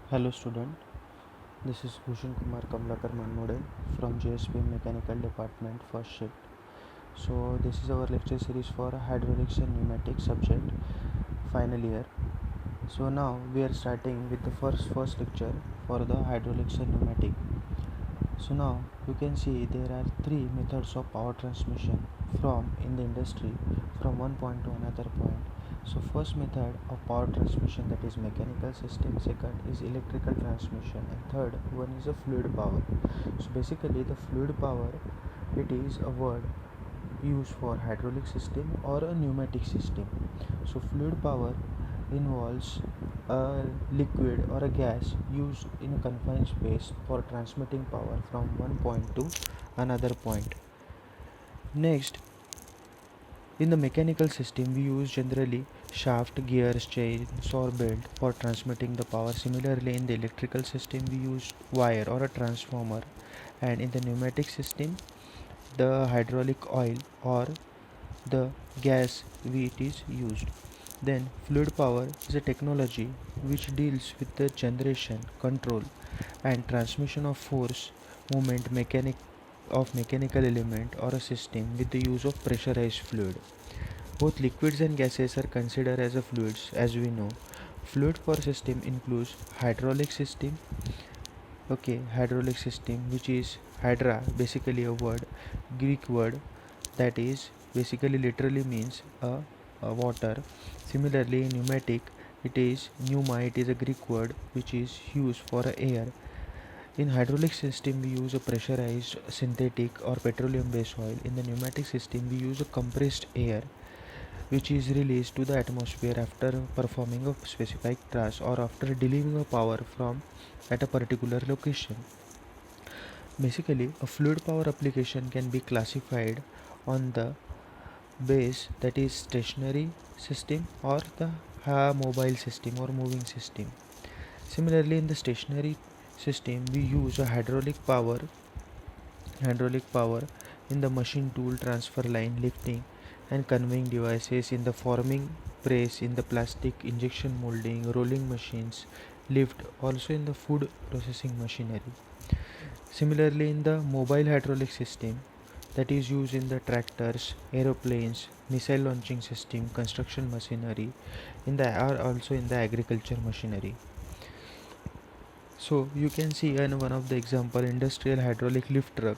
Hello student, this is Bhushan Kumar Kamlakar Manmode from JSP Mechanical Department first shift. So this is our lecture series for hydraulics and pneumatic subject final year. So now we are starting with the first lecture for the hydraulics and pneumatic. So now you can see there are three methods of power transmission from in the industry from one point to another point. So first method of power transmission, that is mechanical system, second is electrical transmission, and third one is a fluid power. So basically the fluid power, it is a word used for hydraulic system or a pneumatic system. So fluid power involves a liquid or a gas used in a confined space for transmitting power from one point to another point. Next, in the mechanical system, we use generally shaft, gears, chains, or belt for transmitting the power. Similarly, in the electrical system, we use wire or a transformer, and in the pneumatic system, the hydraulic oil or the gas it is used. Then, fluid power is a technology which deals with the generation, control, and transmission of force, movement, mechanical element or a system with the use of pressurized fluid. Both liquids and gases are considered as a fluids, as we know. Fluid power system includes hydraulic system. Okay, hydraulic system, which is hydra, basically a word, Greek word that is basically literally means a water. Similarly, pneumatic, it is pneuma, it is a Greek word which is used for air. In hydraulic system, we use a pressurized synthetic or petroleum based oil. In the pneumatic system, we use a compressed air which is released to the atmosphere after performing a specific task or after delivering a power from at a particular location. Basically, a fluid power application can be classified on the base, that is stationary system, or the mobile system or moving system. Similarly, in the stationary system, we use a hydraulic power in the machine tool, transfer line, lifting and conveying devices, in the forming press, in the plastic injection molding, rolling machines, lift, also in the food processing machinery. Similarly, in the mobile hydraulic system, that is used in the tractors, aeroplanes, missile launching system, construction machinery, in the are also in the agriculture machinery. So you can see in one of the example, industrial hydraulic lift truck.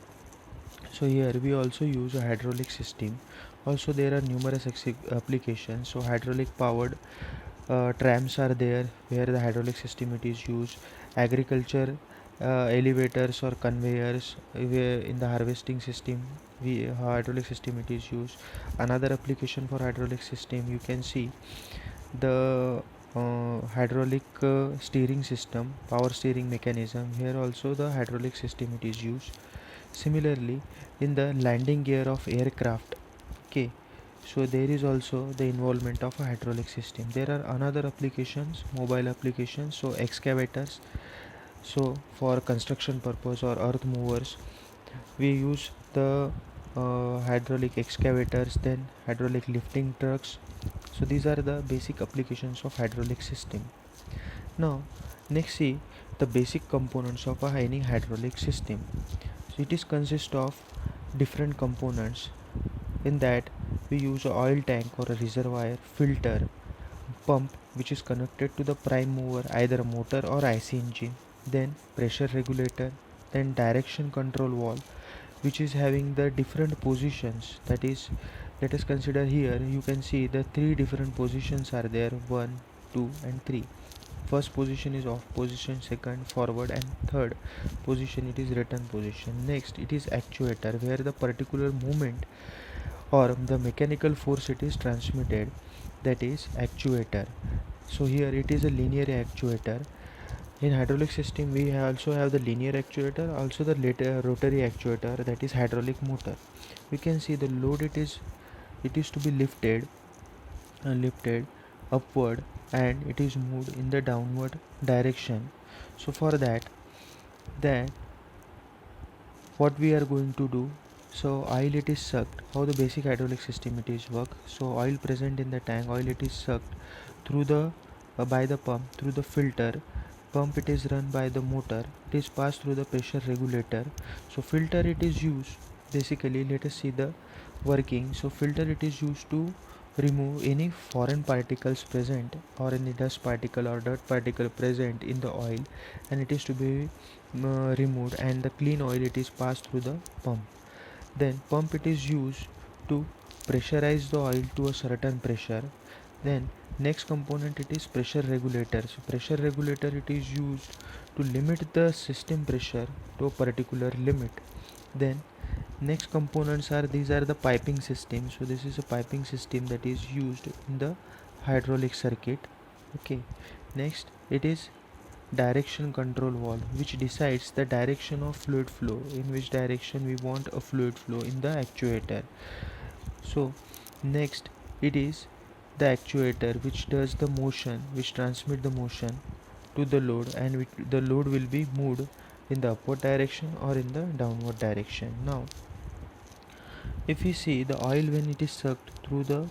So here we also use a hydraulic system. Also there are numerous applications. So hydraulic powered trams are there where the hydraulic system it is used. Agriculture elevators or conveyors where in the harvesting system we hydraulic system it is used. Another application for hydraulic system, you can see the hydraulic steering system, power steering mechanism. Here also the hydraulic system it is used. Similarly, in the landing gear of aircraft, okay, so there is also the involvement of a hydraulic system. There are another applications, mobile applications, so excavators. So for construction purpose or earth movers, we use the hydraulic excavators, then hydraulic lifting trucks. So these are the basic applications of hydraulic system. Now next see the basic components of any hydraulic system. So it is consist of different components. In that we use a oil tank or a reservoir, filter, pump which is connected to the prime mover, either a motor or IC engine, then pressure regulator, then direction control valve which is having the different positions. That is, let us consider here, you can see the three different positions are there, 1, 2 and 3. First position is off position, second forward, and third position it is return position. Next it is actuator, where the particular movement or the mechanical force it is transmitted, that is actuator. So here it is a linear actuator. In hydraulic system we also have the linear actuator, also the later rotary actuator, that is hydraulic motor. We can see the load it is to be lifted upward and it is moved in the downward direction. So for that what we are going to do, so oil it is sucked. How the basic hydraulic system it is work, so oil present in the tank, oil it is sucked through the by the pump through the filter, pump it is run by the motor, it is passed through the pressure regulator. So filter it is used, basically let us see the working. So filter it is used to remove any foreign particles present, or any dust particle or dirt particle present in the oil, and it is to be removed, and the clean oil it is passed through the pump. Then pump it is used to pressurize the oil to a certain pressure. Then next component it is pressure regulator. So pressure regulator it is used to limit the system pressure to a particular limit. Then next components are, these are the piping system. So this is a piping system that is used in the hydraulic circuit. Okay, next it is direction control valve, which decides the direction of fluid flow, in which direction we want a fluid flow in the actuator. So next it is the actuator, which does the motion, which transmit the motion to the load, and the load will be moved in the upward direction or in the downward direction. Now if we see the oil, when it is sucked through the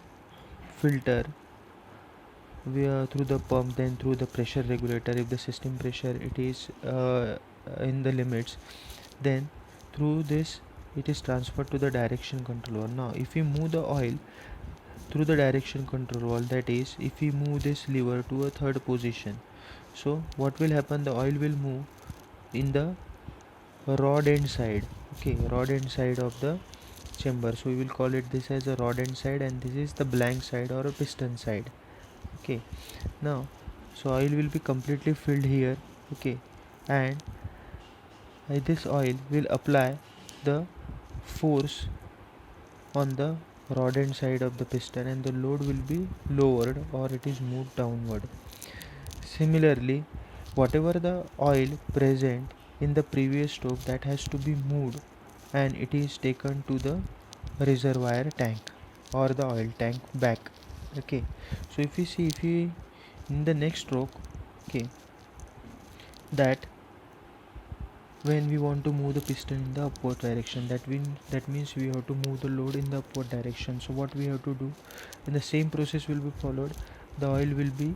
filter, through the pump, then through the pressure regulator, if the system pressure it is in the limits, then through this it is transferred to the direction control. Now if we move the oil through the direction control valve, that is if we move this lever to a third position, so what will happen, the oil will move in the rod end side. Okay, rod end side of the chamber. So we will call it this as a rod end side, and this is the blank side or a piston side. Okay, now so oil will be completely filled here. Okay, and this oil will apply the force on the rod end side of the piston, and the load will be lowered, or it is moved downward. Similarly, whatever the oil present in the previous stroke, that has to be moved, and it is taken to the reservoir tank or the oil tank back. Okay, so if we see, if we in the next stroke, okay, that when we want to move the piston in the upward direction, that means we have to move the load in the upward direction. So what we have to do, in the same process will be followed. The oil will be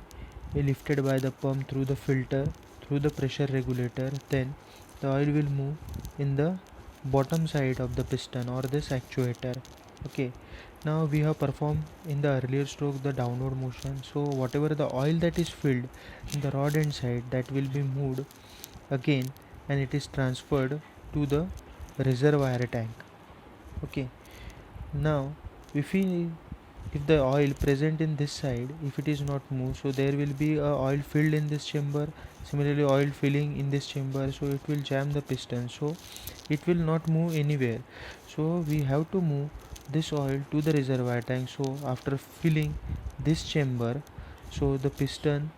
lifted by the pump through the filter, through the pressure regulator, then the oil will move in the bottom side of the piston or this actuator. Okay, now we have performed in the earlier stroke the downward motion. So whatever the oil that is filled in the rod end side, that will be moved again, and it is transferred to the reservoir tank. Okay, now if the oil present in this side, if it is not moved, so there will be a oil filled in this chamber, similarly oil filling in this chamber, so it will jam the piston, so it will not move anywhere. So we have to move this oil to the reservoir tank. So after filling this chamber, so the piston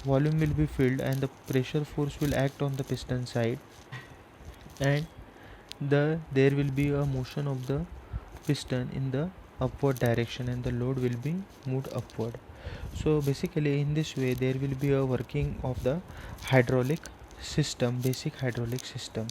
volume will be filled, and the pressure force will act on the piston side, and there will be a motion of the piston in the upward direction, and the load will be moved upward. So basically in this way there will be a working of the hydraulic system, basic hydraulic system.